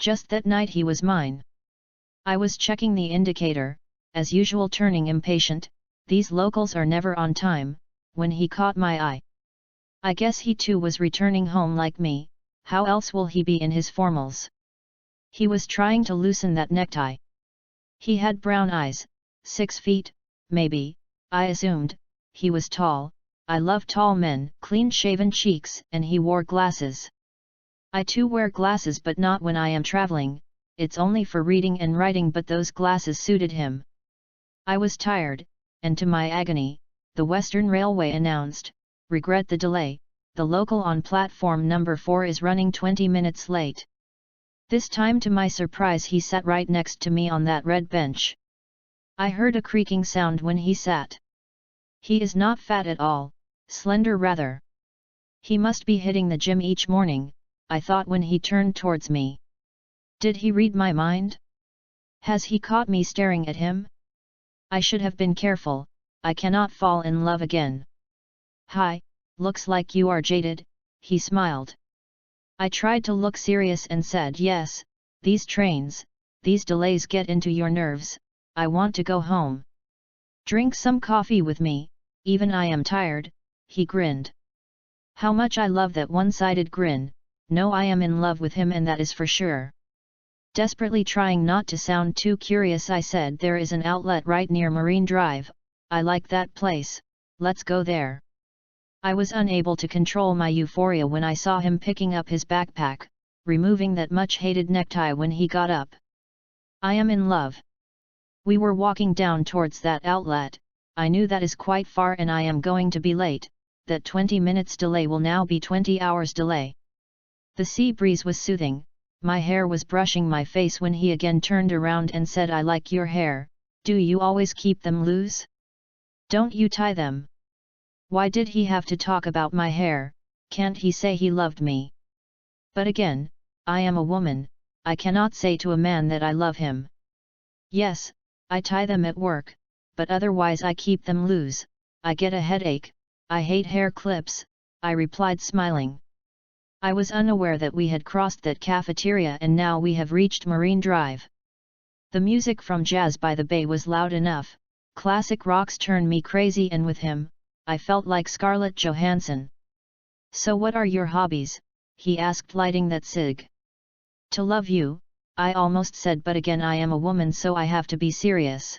Just that night he was mine. I was checking the indicator, as usual turning impatient, these locals are never on time, when he caught my eye. I guess he too was returning home like me, how else will he be in his formals? He was trying to loosen that necktie. He had brown eyes, 6 feet, maybe, I assumed, he was tall, I love tall men, clean-shaven cheeks, and he wore glasses. I too wear glasses but not when I am traveling, it's only for reading and writing, but those glasses suited him. I was tired, and to my agony, the Western Railway announced, "Regret the delay, the local on platform number 4 is running 20 minutes late." This time to my surprise he sat right next to me on that red bench. I heard a creaking sound when he sat. He is not fat at all, slender rather. He must be hitting the gym each morning, I thought when he turned towards me. Did he read my mind? Has he caught me staring at him? I should have been careful, I cannot fall in love again. "Hi, looks like you are jaded," he smiled. I tried to look serious and said, "Yes, these trains, these delays get into your nerves, I want to go home." "Drink some coffee with me, even I am tired," he grinned. How much I love that one-sided grin, no, I am in love with him and that is for sure. Desperately trying not to sound too curious I said, "There is an outlet right near Marine Drive, I like that place, let's go there." I was unable to control my euphoria when I saw him picking up his backpack, removing that much-hated necktie when he got up. I am in love. We were walking down towards that outlet, I knew that is quite far and I am going to be late, that 20 minutes delay will now be 20 hours delay. The sea breeze was soothing, my hair was brushing my face when he again turned around and said, "I like your hair, do you always keep them loose? Don't you tie them?" Why did he have to talk about my hair, can't he say he loved me? But again, I am a woman, I cannot say to a man that I love him. "Yes, I tie them at work, but otherwise I keep them loose, I get a headache, I hate hair clips," I replied smiling. I was unaware that we had crossed that cafeteria and now we have reached Marine Drive. The music from Jazz by the Bay was loud enough, classic rocks turn me crazy and with him, I felt like Scarlett Johansson. "So what are your hobbies?" he asked, lighting that cig. "To love you," I almost said, but again I am a woman so I have to be serious.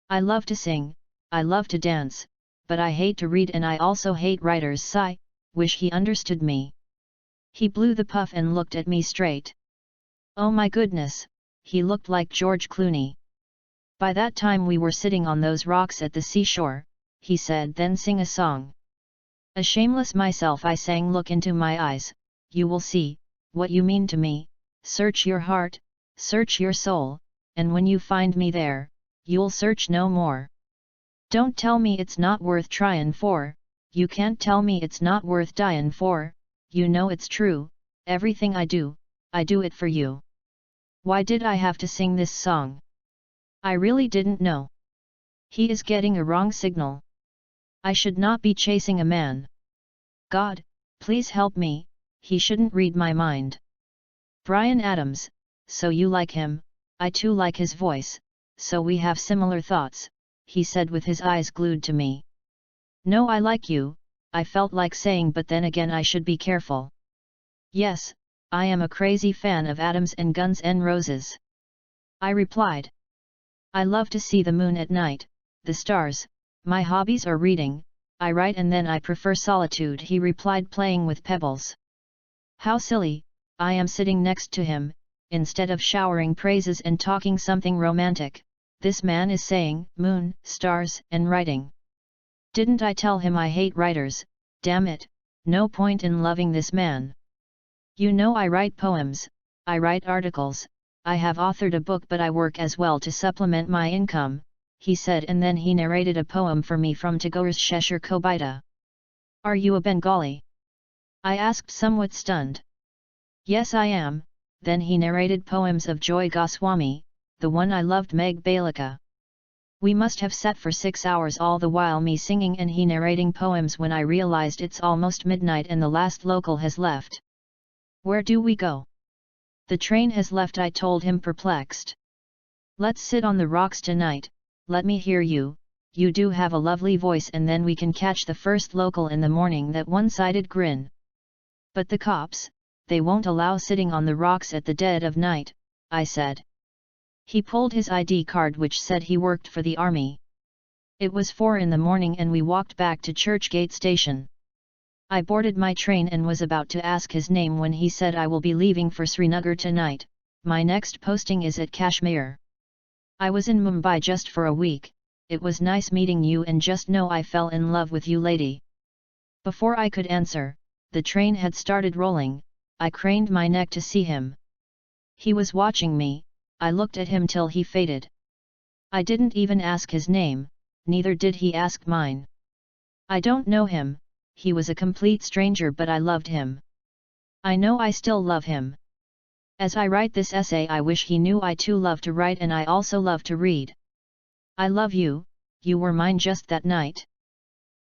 "I love to sing, I love to dance, but I hate to read and I also hate writers." Sigh, wish he understood me. He blew the puff and looked at me straight. Oh my goodness, he looked like George Clooney. "By that time we were sitting on those rocks at the seashore," he said, "then sing a song." A shameless myself I sang, "Look into my eyes, you will see, what you mean to me, search your heart, search your soul, and when you find me there, you'll search no more. Don't tell me it's not worth tryin' for, you can't tell me it's not worth dyin' for, you know it's true, everything I do it for you." Why did I have to sing this song? I really didn't know. He is getting a wrong signal. I should not be chasing a man. God, please help me, he shouldn't read my mind. Bryan Adams, so you like him, I too like his voice, so we have similar thoughts, he said with his eyes glued to me. No, I like you, I felt like saying, but then again I should be careful. Yes, I am a crazy fan of Adams and Guns N' Roses. I replied. I love to see the moon at night, the stars, my hobbies are reading, I write and then I prefer solitude, he replied, playing with pebbles. How silly, I am sitting next to him, instead of showering praises and talking something romantic, this man is saying, moon, stars, and writing. Didn't I tell him I hate writers, damn it, no point in loving this man. You know I write poems, I write articles, I have authored a book, but I work as well to supplement my income, he said, and then he narrated a poem for me from Tagore's Cheshire Kobita. Are you a Bengali? I asked, somewhat stunned. Yes, I am. Then he narrated poems of Joy Goswami, the one I loved, Meg Balika. We must have sat for 6 hours, all the while me singing and he narrating poems. When I realized it's almost midnight and the last local has left. Where do we go? The train has left, I told him, perplexed. Let's sit on the rocks tonight, let me hear you, you do have a lovely voice, and then we can catch the first local in the morning. That one-sided grin. But the cops, they won't allow sitting on the rocks at the dead of night, I said. He pulled his ID card which said he worked for the army. It was 4 in the morning and we walked back to Churchgate station. I boarded my train and was about to ask his name when he said, I will be leaving for Srinagar tonight, my next posting is at Kashmir. I was in Mumbai just for a week, it was nice meeting you and just know I fell in love with you, lady. Before I could answer, the train had started rolling. I craned my neck to see him. He was watching me, I looked at him till he faded. I didn't even ask his name, neither did he ask mine. I don't know him, he was a complete stranger, but I loved him. I know I still love him. As I write this essay, I wish he knew I too love to write and I also love to read. I love you, you were mine just that night.